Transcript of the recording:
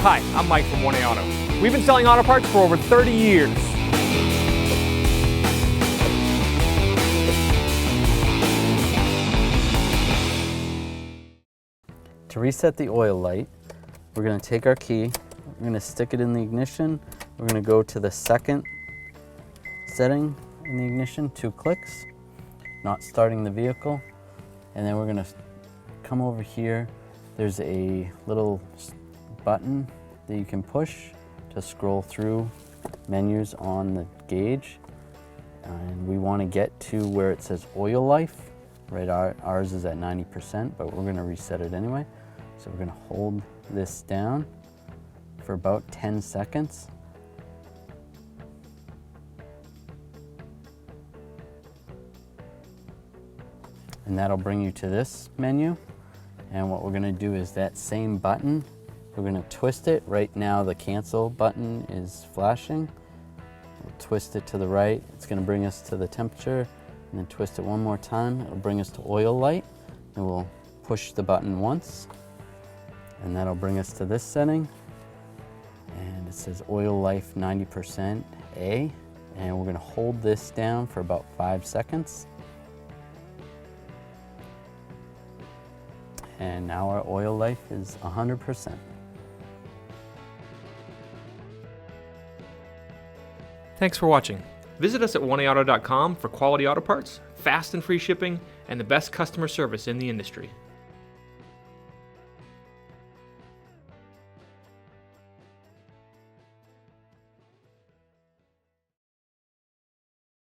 Hi, I'm Mike from 1A Auto. We've been selling auto parts for over 30 years. To reset the oil light, we're going to take our key, we're going to stick it in the ignition, we're going to go to the second setting in the ignition, 2 clicks, not starting the vehicle, and then we're going to come over here. There's a little button that you can push to scroll through menus on the gauge, and we want to get to where it says oil life. Right, ours is at 90%, but we're going to reset it anyway. So we're going to hold this down for about 10 seconds. And that'll bring you to this menu. And what we're going to do is that same button, we're going to twist it. Right now the cancel button is flashing. We'll twist it to the right. It's going to bring us to the temperature, and then twist it one more time. It'll bring us to oil light, and we'll push the button once, and that'll bring us to this setting. And it says oil life 90% A, and we're going to hold this down for about 5 seconds. And now our oil life is 100%. Thanks for watching. Visit us at 1AAuto.com for quality auto parts, fast and free shipping, and the best customer service in the industry.